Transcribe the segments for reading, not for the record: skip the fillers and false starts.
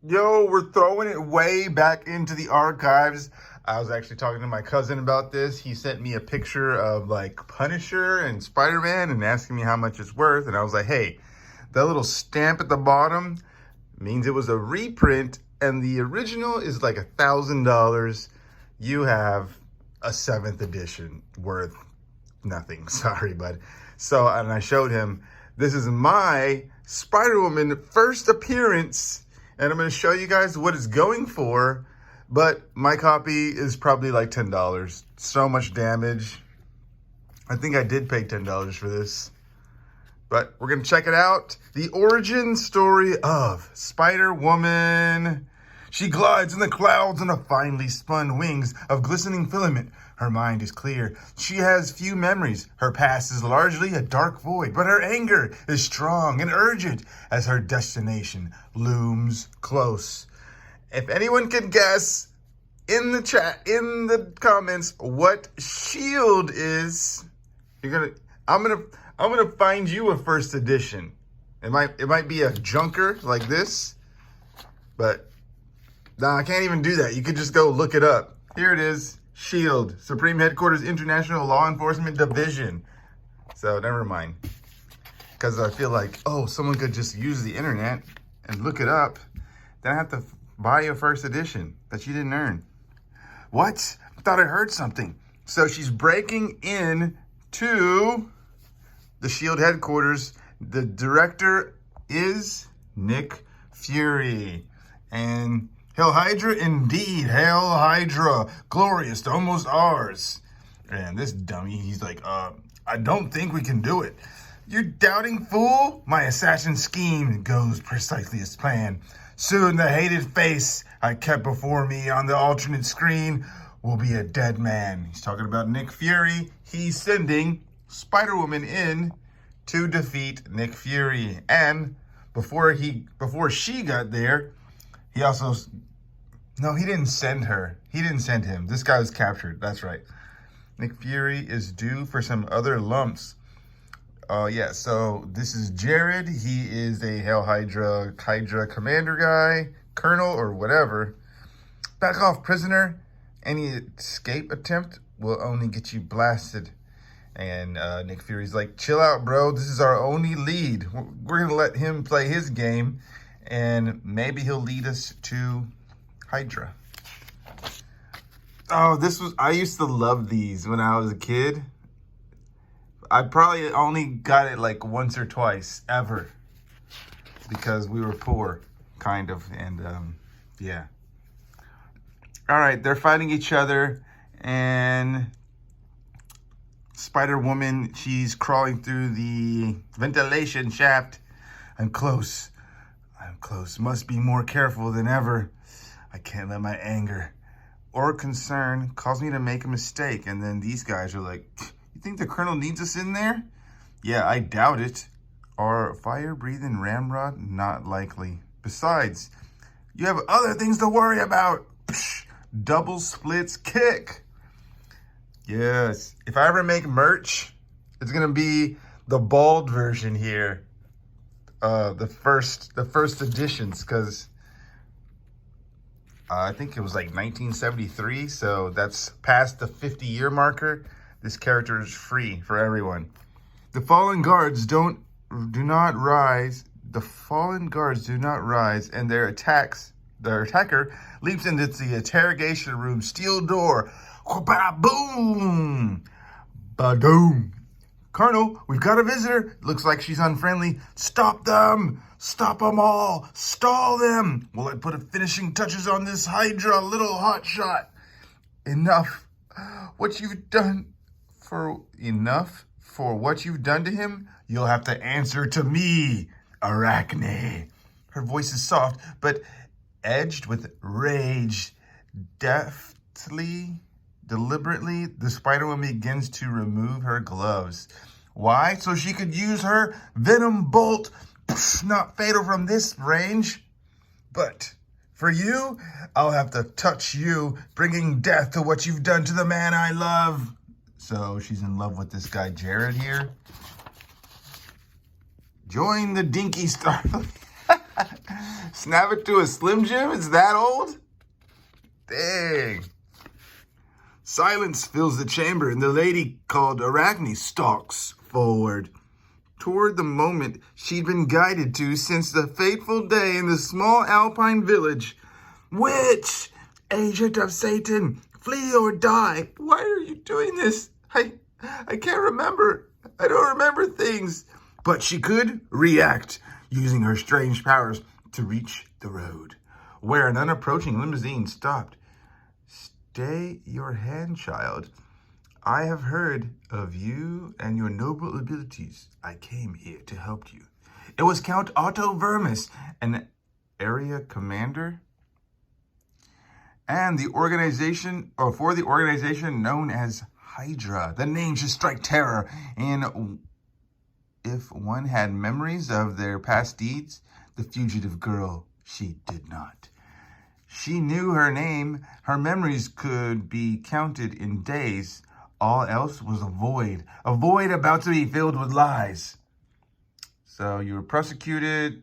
Yo, we're throwing it way back into the archives. I was actually talking to my cousin about this. He sent me a picture of like Punisher and Spider-Man and asking me how much it's worth. And I was like, hey, that little stamp at the bottom means it was a reprint and the original is like $1,000. You have a 7th edition worth nothing. Sorry, bud. So, and I showed him, this is my Spider-Woman first appearance. And I'm going to show you guys what it's going for. But my copy is probably like $10. So much damage. I think I did pay $10 for this. But we're going to check it out. The origin story of Spider-Woman. She glides in the clouds on a finely spun wings of glistening filament. Her mind is clear. She has few memories. Her past is largely a dark void, but her anger is strong and urgent as her destination looms close. If anyone can guess in the chat, in the comments, what S.H.I.E.L.D is, I'm gonna find you a first edition. It might be a junker like this, but nah, I can't even do that. You could just go look it up. Here it is. S.H.I.E.L.D. Supreme Headquarters International Law Enforcement Division. So never mind. Because I feel like, oh, someone could just use the internet and look it up. Then I have to buy a first edition that you didn't earn. What? I thought I heard something. So she's breaking in to the S.H.I.E.L.D. headquarters. The director is Nick Fury. And Hail Hydra, indeed. Hail Hydra. Glorious, almost ours. And this dummy, he's like, I don't think we can do it. You doubting fool? My assassin scheme goes precisely as planned. Soon the hated face I kept before me on the alternate screen will be a dead man. He's talking about Nick Fury. He's sending Spider-Woman in to defeat Nick Fury. And before she got there, he also... No, he didn't send her. He didn't send him. This guy was captured. That's right. Nick Fury is due for some other lumps. Yeah, so this is Jared. He is a Hail Hydra commander guy, colonel or whatever. Back off, prisoner. Any escape attempt will only get you blasted. And Nick Fury's like, chill out, bro. This is our only lead. We're going to let him play his game. And maybe he'll lead us to Hydra. Oh, I used to love these when I was a kid. I probably only got it like once or twice ever because we were poor, kind of. And yeah. All right, they're fighting each other and Spider-Woman, she's crawling through the ventilation shaft. I'm close. Must be more careful than ever. I can't let my anger or concern cause me to make a mistake. And then these guys are like, you think the colonel needs us in there? Yeah, I doubt it. Our fire-breathing ramrod? Not likely. Besides, you have other things to worry about. Psh, double splits kick. Yes. If I ever make merch, it's going to be the bald version here. The first editions, because I think it was like 1973, so that's past the 50-year marker. This character is free for everyone. The fallen guards do not rise. The fallen guards do not rise, and their attacker leaps into the interrogation room, steel door. Boom! Ba-doom! Colonel, we've got a visitor. Looks like she's unfriendly. Stop them! Stop them all! Stall them! Will I put finishing touches on this Hydra, little hotshot? Enough. What you've done for what you've done to him? You'll have to answer to me, Arachne. Her voice is soft, but edged with rage. Deliberately, the Spider-Woman begins to remove her gloves. Why? So she could use her venom bolt. Not fatal from this range. But for you, I'll have to touch you, bringing death to what you've done to the man I love. So she's in love with this guy, Jared, here. Join the Dinky Star. Snap it to a Slim Jim? It's that old? Dang. Silence fills the chamber, and the lady called Arachne stalks forward toward the moment she'd been guided to since the fateful day in the small alpine village. Witch! Agent of Satan! Flee or die! Why are you doing this? I can't remember. I don't remember things. But she could react, using her strange powers to reach the road, where an unapproaching limousine stopped. Stay your hand, child. I have heard of you and your noble abilities. I came here to help you. It was Count Otto Vermis, an area commander, and the organization, or for the organization known as Hydra. The name should strike terror, and if one had memories of their past deeds, the fugitive girl, she did not. She knew her name. Her memories could be counted in days. All else was a void about to be filled with lies. So you were persecuted,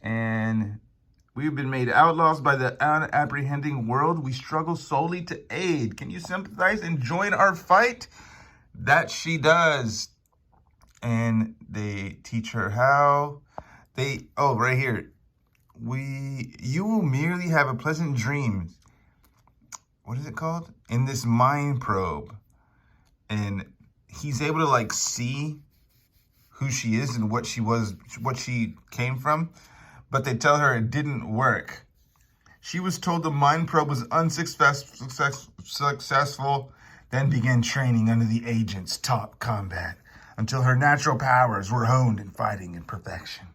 and we've been made outlaws by the unapprehending world. We struggle solely to aid. Can you sympathize and join our fight? That she does. And they teach her how. Right here. You will merely have a pleasant dream. What is it called? In this mind probe. And he's able to see who she is and what she came from. But they tell her it didn't work. She was told the mind probe was unsuccessful, then began training under the agent's top combat until her natural powers were honed in fighting in perfection.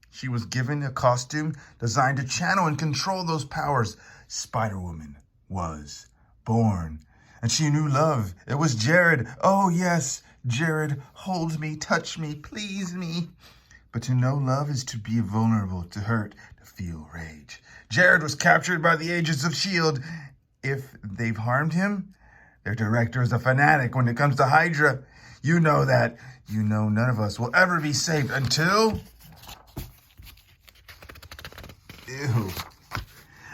She was given a costume designed to channel and control those powers. Spider-Woman was born, and she knew love. It was Jared. Oh yes, Jared, hold me, touch me, please me. But to know love is to be vulnerable, to hurt, to feel rage. Jared was captured by the agents of S.H.I.E.L.D. If they've harmed him, their director is a fanatic when it comes to Hydra. You know that. You know none of us will ever be safe until...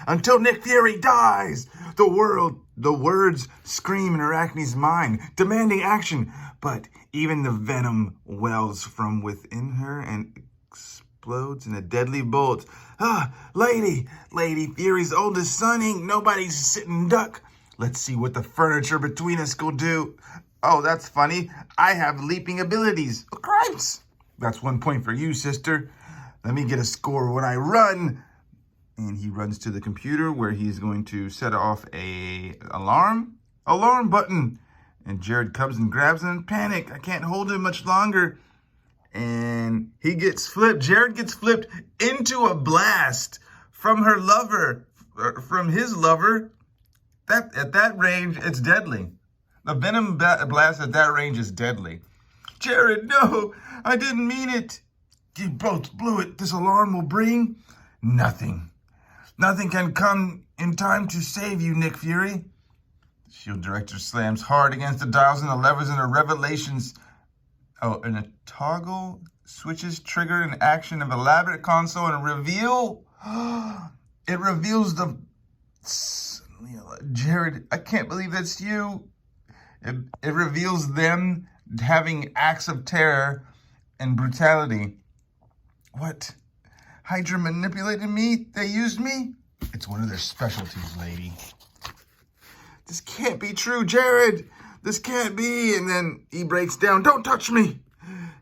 Until Nick Fury dies. The words scream in Arachne's mind, demanding action. But even the venom wells from within her and explodes in a deadly bolt. Lady Fury's oldest son, ain't nobody's sitting duck. Let's see what the furniture between us will do. Oh, that's funny. I have leaping abilities. Oh, cripes. That's 1 point for you, sister. Let me get a score when I run. And he runs to the computer where he's going to set off a alarm button. And Jared comes and grabs him in panic. I can't hold him much longer. And he gets flipped. Jared gets flipped into a blast from her lover, from his lover. At that range, it's deadly. The venom blast at that range is deadly. Jared, no, I didn't mean it. You both blew it. This alarm will bring nothing. Nothing can come in time to save you, Nick Fury. The S.H.I.E.L.D. director slams hard against the dials and the levers and the revelations. And a toggle switches trigger an action of elaborate console and reveal. It reveals the... Jared, I can't believe that's you. It reveals them having acts of terror and brutality. What? Hydra manipulated me? They used me? It's one of their specialties, lady. This can't be true, Jared. This can't be. And then he breaks down. Don't touch me.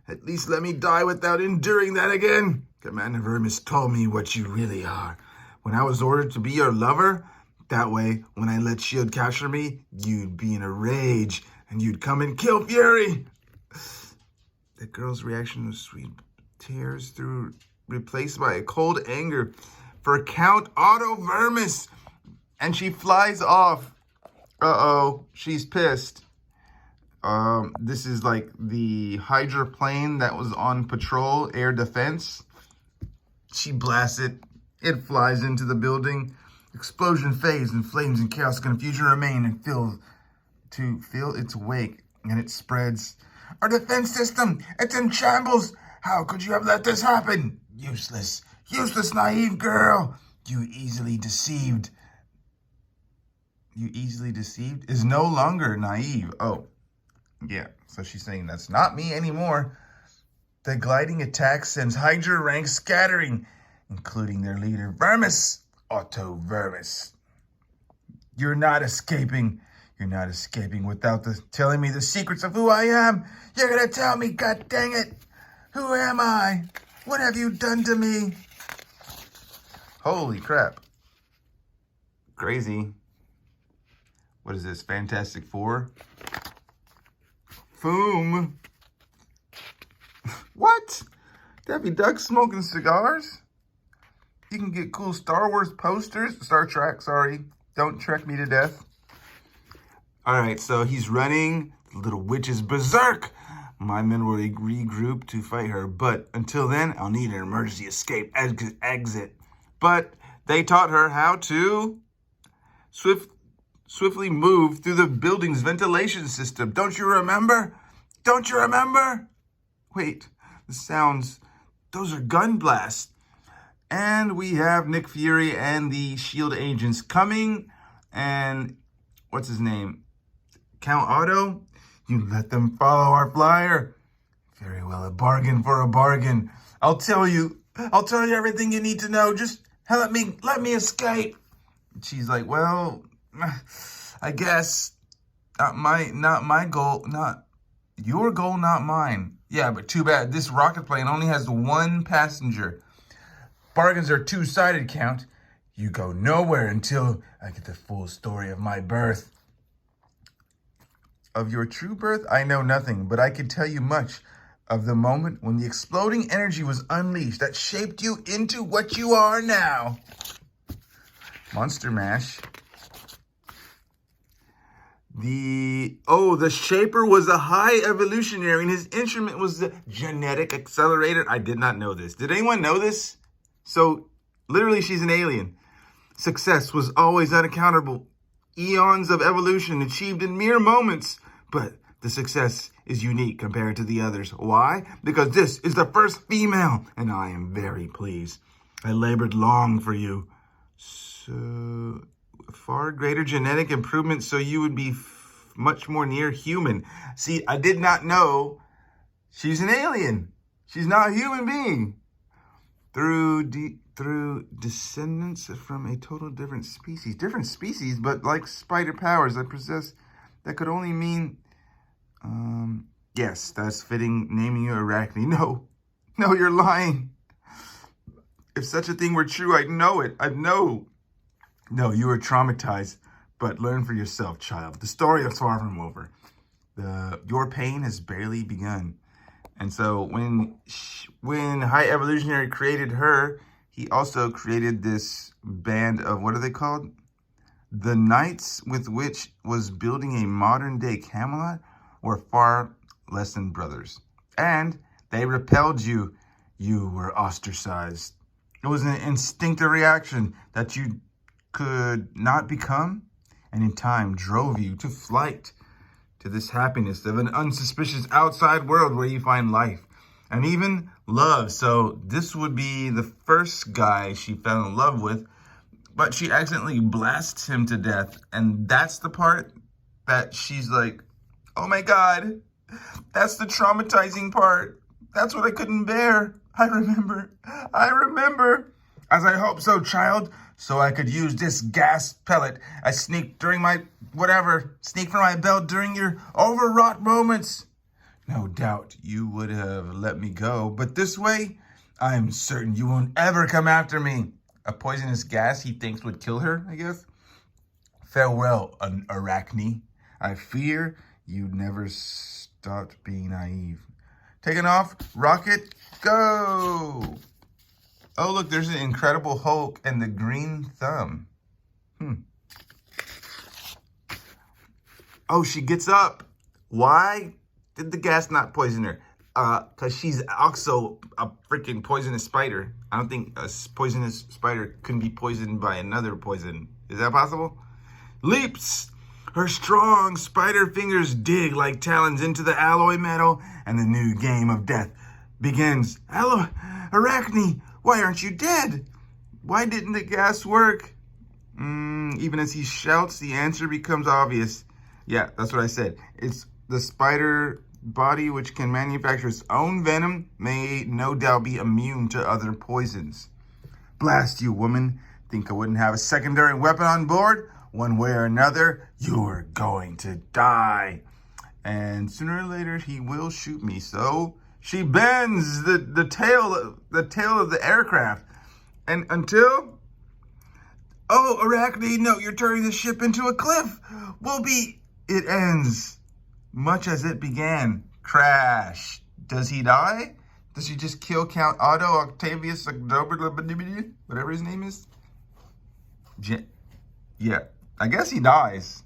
At least let me die without enduring that again. Commander Vermis told me what you really are. When I was ordered to be your lover, that way, when I let S.H.I.E.L.D. capture me, you'd be in a rage, and you'd come and kill Fury. The girl's reaction was sweet tears replaced by a cold anger for Count Otto Vermis. And she flies off. Uh-oh, she's pissed. This is like the Hydra plane that was on patrol, air defense. She blasts it. It flies into the building. Explosion fades, and flames and chaos and confusion remain and fill its wake, and it spreads. Our defense system, it's in shambles. How could you have let this happen? Useless. Useless, naive girl. You easily deceived is no longer naive. Oh, yeah. So she's saying that's not me anymore. The gliding attack sends Hydra ranks scattering, including their leader, Vermis, Otto Vermis. You're not escaping. You're not escaping without telling me the secrets of who I am. You're going to tell me, god dang it. Who am I? What have you done to me? Holy crap. Crazy. What is this? Fantastic Four? Foom. What? Daffy Duck smoking cigars? You can get cool Star Wars posters. Star Trek, sorry. Don't trek me to death. All right, so he's running. The little witch is berserk. My men will regroup to fight her. But until then, I'll need an emergency escape exit. But they taught her how to swiftly move through the building's ventilation system. Don't you remember? Don't you remember? Wait, the sounds, those are gun blasts. And we have Nick Fury and the S.H.I.E.L.D. agents coming. And what's his name? Count Otto? You let them follow our flyer. Very well, a bargain for a bargain. I'll tell you everything you need to know. Just let me escape. She's like, well, I guess not my goal, not your goal, not mine. Yeah, but too bad. This rocket plane only has one passenger. Bargains are two-sided, Count. You go nowhere until I get the full story of my birth. Of your true birth, I know nothing, but I can tell you much of the moment when the exploding energy was unleashed that shaped you into what you are now. Monster Mash. The Shaper was a high evolutionary, and his instrument was the genetic accelerator. I did not know this. Did anyone know this? So, literally, she's an alien. Success was always unaccountable. Eons of evolution achieved in mere moments. But the success is unique compared to the others. Why? Because this is the first female, and I am very pleased. I labored long for you. So, far greater genetic improvement, so you would be much more near human. See, I did not know she's an alien. She's not a human being. Through descendants from a total different species, but like spider powers I possess, that could only mean, yes, that's fitting, naming you Arachne. No, you're lying. If such a thing were true, I'd know it. I'd know. No, you were traumatized, but learn for yourself, child. The story is far from over. Your pain has barely begun. And so when High Evolutionary created her, he also created this band of, what are they called? The Knights, with which was building a modern-day Camelot, were far less than brothers. And they repelled you. You were ostracized. It was an instinctive reaction that you could not become, and in time drove you to flight, to this happiness of an unsuspicious outside world where you find life and even love. So this would be the first guy she fell in love with, but she accidentally blasts him to death. And that's the part that she's like, oh my God, that's the traumatizing part. That's what I couldn't bear. I remember. As I hope so, child. So I could use this gas pellet I sneaked from my belt during your overwrought moments. No doubt you would have let me go, but this way, I'm certain you won't ever come after me. A poisonous gas he thinks would kill her, I guess. Farewell, Arachne. I fear you never stopped being naive. Taking off, rocket, go! Oh, look, there's an Incredible Hulk and the Green Thumb. Oh, she gets up. Why did the gas not poison her? Because she's also a freaking poisonous spider. I don't think a poisonous spider can be poisoned by another poison. Is that possible? Leaps. Her strong spider fingers dig like talons into the alloy metal, and the new game of death begins. Arachne, Why aren't you dead? Why didn't the gas work? Even as he shouts, the answer becomes obvious. Yeah, that's what I said. It's the spider body, which can manufacture its own venom, may no doubt be immune to other poisons. Blast you, woman. Think I wouldn't have a secondary weapon on board? One way or another, you're going to die. And sooner or later, he will shoot me. So she bends the tail of the aircraft. And until... Oh, Arachne, no, you're turning the ship into a cliff. It ends much as it began. Crash. Does he die? Does he just kill Count Otto Octavius, whatever his name is? Yeah, I guess he dies.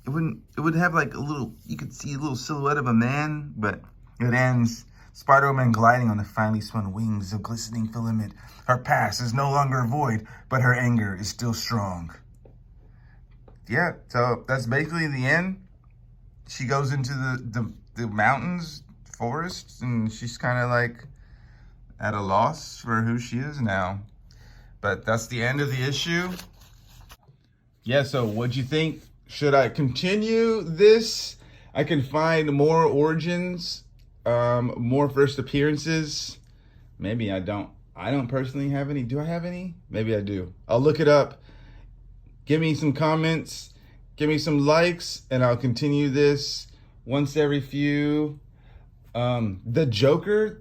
It would have like a little, you could see a little silhouette of a man, but it ends. Spider-Woman gliding on the finely spun wings of glistening filament. Her past is no longer void, but her anger is still strong. Yeah, so that's basically the end. She goes into the mountains, forests, and she's kind of like at a loss for who she is now. But that's the end of the issue. Yeah, so what'd you think? Should I continue this? I can find more origins, more first appearances. Maybe I don't. I don't personally have any. Do I have any? Maybe I do. I'll look it up. Give me some comments. Give me some likes, and I'll continue this once every few. The Joker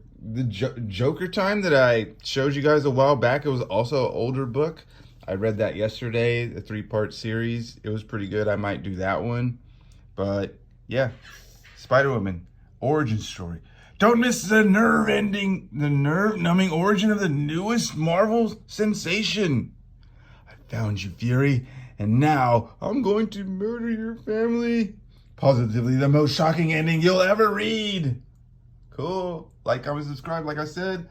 time that I showed you guys a while back, it was also an older book. I read that yesterday, the 3-part series. It was pretty good. I might do that one. But yeah, Spider-Woman, origin story. Don't miss the nerve-numbing origin of the newest Marvel sensation. I found you, Fury, and now I'm going to murder your family. Positively the most shocking ending you'll ever read. Cool. Like, comment, subscribe, like I said.